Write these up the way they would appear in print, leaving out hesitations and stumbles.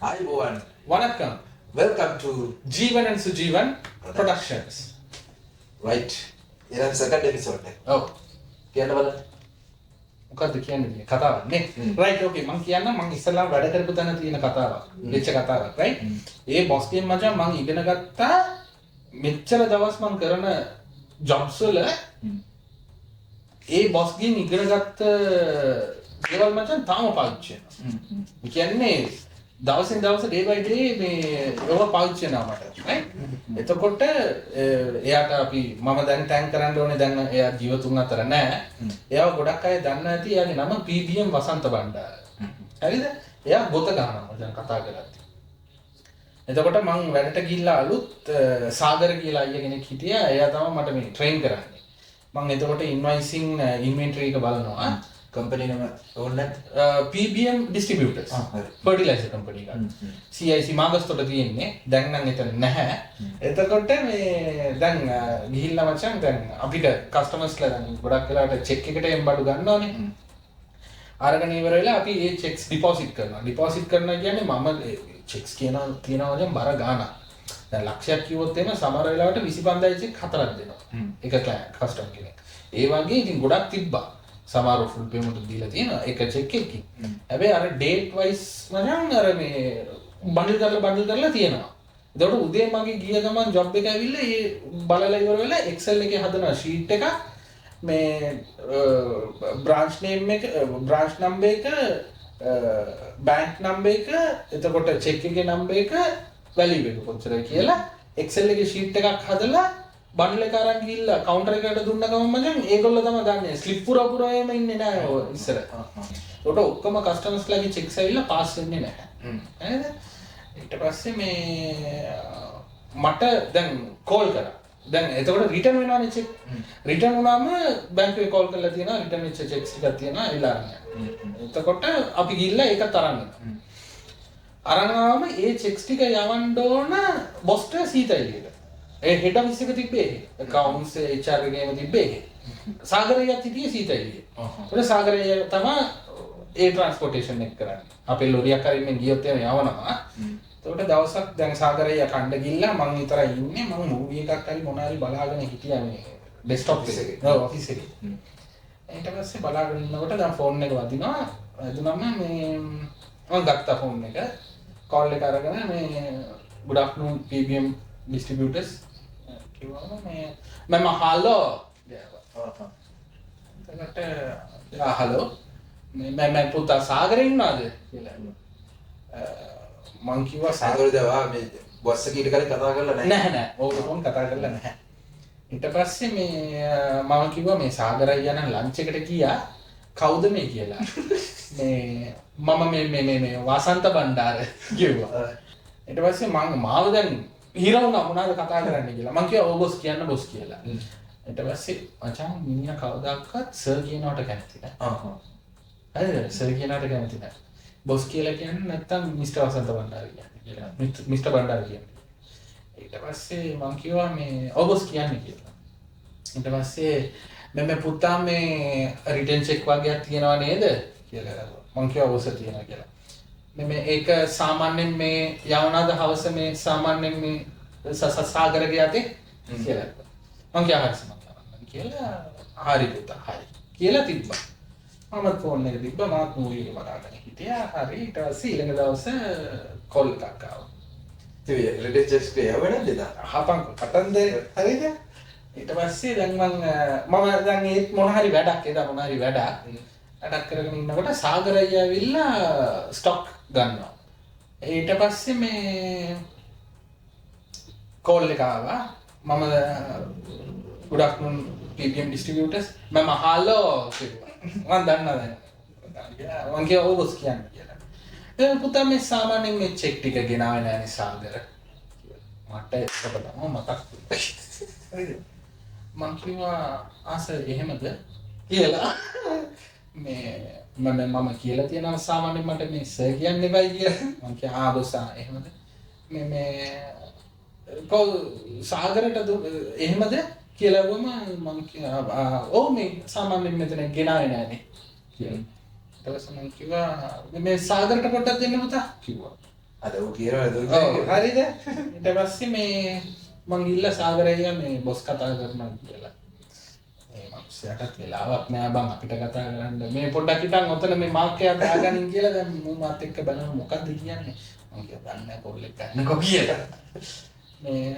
Ayubowan. Vanakkam. Welcome to Jeevan and Sujeevan Productions. right. Ini second episode. ඔව්. කියන්න බලන්න. මොකද්ද කියන්නේ කතාවක් නේ? right okay මම කියන්න මම ඉස්සෙල්ලාම වැඩ කරපු තැන තියෙන කතාවක්. වෙච්ච කතාවක් right? ඒ boss ගෙන් මචං මම ඉගෙන ගත්තා මෙච්චර දවස් මම කරන jobs වල ඒ boss ගෙන් ඉගෙන ගත්ත දේවල් මචං තාම පාවිච්චි වෙනවා. ඒ කියන්නේ දවසින් දවස day by day මේ ඒවා පාවිච්චි වෙනවා මට right? එතකොට එයාට අපි මම දැන් ටැංක් කරන්න ඕනේ දැන් එයා ජීවතුන් අතර නැහැ. එයාව ගොඩක් අය දන්නේ නැති එයාගේ නම PBM වසන්ත බණ්ඩාර. හරිද? එයා ගොත ගන්නවා දැන් කතා කරද්දි. එතකොට මම වැඩට ගිහිල්ලා අලුත් සාගර කියලා අයියා කෙනෙක් හිටියා. එයා තමයි මට මේ ට්‍රේන් කරන්නේ. මම එතකොට ඉන්වොයිසින් ඉන්වෙන්ටරි එක බලනවා. company name ඕනේ PBM distributors. fertilizer company එක. CIC මාගස්තොට තියෙන්නේ. දැන් නම් එතන නැහැ. එතකොට මේ දැන් ගිහිල්ලා මචං දැන් අපිට කස්ටමර්ස්ලා දැන් ගොඩක් වෙලාවට චෙක් එකට එම් බඩු ගන්නවානේ. අරගෙන ඉවර වෙලා අපි ඒ චෙක්ස් ඩිපොසිට් කරනවා. ඩිපොසිට් කරනවා කියන්නේ මම චෙක්ස් තියනවා වගේ බර ගාණක්. දැන් ලක්ෂයක් කිව්වොත් එimhe සමහර වෙලාවට 25000 චෙක් හතරක් දෙනවා. එක ක්ලයන්ට් කස්ටමර් කෙනෙක්. ඒ වගේ ඉතින් ගොඩක් තිබ්බා. සමහර ෆුල් පේමන්ට් දීලා තියෙනවා එක චෙක් එකකින්. හැබැයි අර ඩේට් වයිස් මචං අර මේ බන්ඩල් කරලා තියෙනවා. එතකොට උදේ මගේ ගිය ගමන් ජොබ් එක ඇවිල්ලා ඒ බලලා ඉවර වෙලා Excel එකේ හදනවා ෂීට් එකක් මේ බ්‍රාන්ච් නේම් එක බ්‍රාන්ච් නම්බර් එක බැංක් නම්බර් එක එතකොට චෙක් එකේ නම්බර් එක වැලියු එක කොච්චරයි කියලා Excel එකේ ෂීට් එකක් හදලා බන්ඩල් එක අරන් ගිහිල්ලා කවුන්ටර් එකට දුන්න ගමන් මචං ඒගොල්ලෝ තමයි දන්නේ ස්ලිප් පුරපුරාම ඉන්නේ නැහැ ඔය ඉස්සර. ඒකට ඔක්කොම කස්ටමර්ස්ලාගේ චෙක්ස් ඇවිල්ලා පාස් වෙන්නේ නැහැ. හරිද? ඊට පස්සේ මේ මට දැන් කෝල් කරා. දැන් එතකොට රිටර්න් වෙනවානේ චෙක්. රිටර්න් වුණාම බැංකුවේ කෝල් කරලා තියෙනවා රිටර්න් වෙච්ච චෙක්ස් ටිකක් තියෙනවා ඇවිල්ලා අරන්. එතකොට අපි ගිහිල්ලා ඒකත් අරන් එනවා. අරන් ආවම ඒ චෙක්ස් ටික යවන්න ඕන බොස්ට සීතයිලියට. ඒ හෙඩ් ඔෆිස් එක තිබ්බේ accounts HR එකේම තිබ්බේ සාගරයත් හිටියේ සීතයිලියේ. ඒක සාගරය තමයි ඒ ට්‍රාන්ස්පෝර්ටේෂන් එක කරන්නේ. අපේ ලොරියක් අරින්න ගියොත් එහෙම යවනවා. ඒකට දවසක් දැන් සාගරය කණ්ඩ ගිහිල්ලා මම විතරයි ඉන්නේ. මම මූවි එකක් හරි මොනාරි බලාගෙන හිටියා මේ ඩෙස්ක්ටොප් එකේ. ඔව් ඔෆිස් එකේ. ඊට පස්සේ බලාගෙන ඉන්නකොට දැන් ෆෝන් එක වදිනවා. වදුනම මේ මම ගත්තා ෆෝන් එක. කෝල් එක අරගෙන මේ good afternoon PBM distributors කිව්වම මේ මම හලෝ එතකොට හලෝ මම පුතා සාගරේ ඉන්නවද කියලා මං කිව්වා සාගර දේවා මේ බොස් එක ඊට කලින් කතා කරලා නැහැ. නෑ ඕක ෆෝන් කතා කරලා නැහැ. ඊට පස්සේ මේ මම කිව්වා මේ සාගරය යන ලන්ච් එකට ගියා කවුද මේ කියලා. මේ මම මේ වසන්ත බණ්ඩාර කිව්වා. ඊට පස්සේ මාව දැන් හිරවුණා මොනවද කතා කරන්න කියලා. මං කිව්වා ඔව් බොස් කියන්න බොස් කියලා. ඊට පස්සේ මචං මිනිහා කවදාකවත් සර් කියනවට කැමති නැහැ. හරිද? සර් කියනවට කැමති නැහැ. බොස් කියලා කියන්නේ නැත්තම් මිස්ටර් වසන්ත බණ්ඩාර කියන්නේ කියලා. මිස්ටර් බණ්ඩාර කියන්නේ. ඊට පස්සේ මං කිව්වා මේ ඔව් බොස් කියන්නේ කියලා. ඊට පස්සේ මම පුතා මේ රිටර්න් චෙක් වගේක් තියනවා නේද කියලා. මං කිව්වා ඔව් සර් තියනවා කියලා. මේ ඒක සාමාන්‍යයෙන් මේ යවනාද හවස මේ සාමාන්‍යයෙන් මේ සාගරගේ යතේ කියලා. මං කියා හරි සමහරවල් කියලා හරි පුතා හරි කියලා තිබ්බා. මම ෆෝන් එක තිබ්බා මාත් මූවි එක බලාගෙන හිටියා. හරි ඊට පස්සේ ඊළඟ දවසේ කෝල් එකක් ආවා. ඒ රිටර්න් චෙක්ස් කියවන්නද හපන් කතන්දේ හරිද? ඊට පස්සේ දැන් මම දැන් ඒ මොන හරි වැඩක් එදා මොන හරි වැඩක් කරගෙන ඉන්නකොට සාගරය ඇවිල්ලා ස්ටොක් ගන්නවා. ඊට පස්සේ මේ කෝල් එක ආවා. මම good afternoon PBM distributors මම හලෝ කිව්වා. මම දන්නවා දැන්. මං කිව්වා ඔව් බොස් කියන්නේ කියලා. දැන් පුතා මේ සාමාන්‍යයෙන් මේ චෙක් ටික ගෙනාවේ නෑනේ සාගර. මට ඒක තමයි මතක් වුනේ. මං කිව්වා ආස එහෙමද කියලා. මේ මම කියලා තියෙනවා සාමාන්‍යයෙන් මට මේ සර් කියන්න එපයි කියලා. මං කියා බොස් එහෙමද? මේ කොල් සාගරට එහෙමද කියලා වුම මං කියා ඔව් මේ සාමාන්‍යයෙන් මෙතන ගෙනාවේ නෑනේ කියලා. ඊට පස්සේ මං කිව්වා මේ සාගරට පොඩ්ඩක් දෙන්න පුතා කිව්වා. අද ඌ කියනවා නේද? ඔව් හරිද? ඊට පස්සේ මේ මං ගිල්ල සාගරయ్య මේ බොස් කතා කරනවා කියලා. මේ මනුස්සයාට වෙලාවක් නෑ බං අපිට කතා කරන්න. මේ පොඩ්ඩක් හිටන් ඔතන මේ මාක් එකක් දාගනින් කියලා දැන් මම මාත් එක්ක බලමු මොකද්ද කියන්නේ. මං කිව්වා දන්නේ නෑ පොල් එක ගන්නකො කියලා. මේ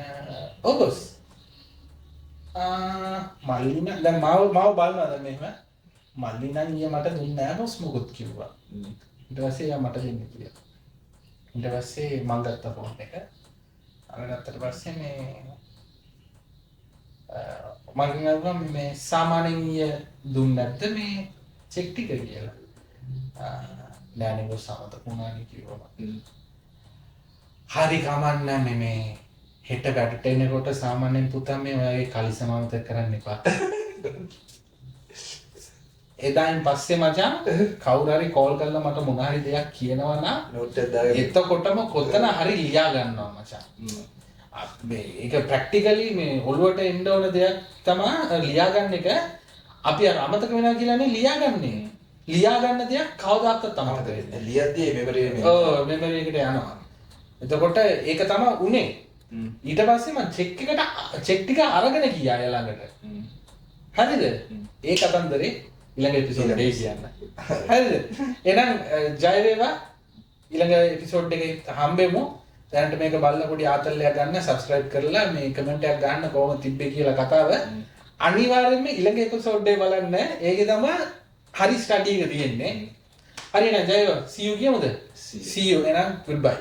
ඔව් බොස්. මල්ලින දැන් මාව බලනවා දැන් මෙහෙම. මල්ලින ඊයේ මට දුන්නේ නෑ බොස් මොකොත් කිව්වා. ඊට පස්සේ යා මට දෙන්න කියලා. ඊට පස්සේ මං ගත්ත ෆෝන් එක. අරගත්තට පස්සේ මේ මං ගියා මේ සාමාන්‍යයෙන් ඊයේ දුන්නේ නැද්ද මේ චෙක් ටික කියලා. නෑනේ බොස් අමතක වුණානේ කිව්වා. හරි කමන්න මේ හෙට වැඩට එනකොට සාමාන්‍යයෙන් පුතා මේ ඔයගේ කලිසම අමතක කරන්න එපා. එදායින් පස්සේ මචං කවුරු හරි කෝල් කරලා මට මොන හරි දෙයක් කියනවා නම් නෝට් එක දාගෙන එතකොටම කොතන හරි ලියා ගන්නවා මචං. මේ ඒක ප්‍රැක්ටිකලි මේ ඔළුවට එන්න ඕන දෙයක් තමයි ලියා ගන්න එක. අපි අර අමතක වෙනවා කියලානේ ලියා ගන්නේ. ලියා ගන්න දෙයක් කවදාකවත් අමතක වෙන්නේ නැහැ. ලියද්දී මෙමරි එක ඔව් මෙමරි එකට යනවා. එතකොට ඒක තමයි උනේ. ඊට පස්සේ මම චෙක් ටික අරගෙන ගියා යා ළඟට. හරිද? ඒ කතන්දරේ ඊළඟ එපිසෝඩ් එකේ කියන්න. හරිද? එහෙනම් ජය වේවා. ඊළඟ එපිසෝඩ් එකේ හම්බෙමු. දැනට මේක බලලා පොඩි ආතල්ලයක් ගන්න, subscribe කරලා මේ කමෙන්ට් එකක් ගන්න කොහොමද තිබ්බේ කියලා කතාව. අනිවාර්යයෙන්ම ඊළඟ එපිසෝඩ් එක බලන්න. ඒකේ තමයි හරි ස්ටඩි එක තියෙන්නේ. හරි නේද? ජය වේවා. see you කියමුද? see you. එහෙනම් goodbye.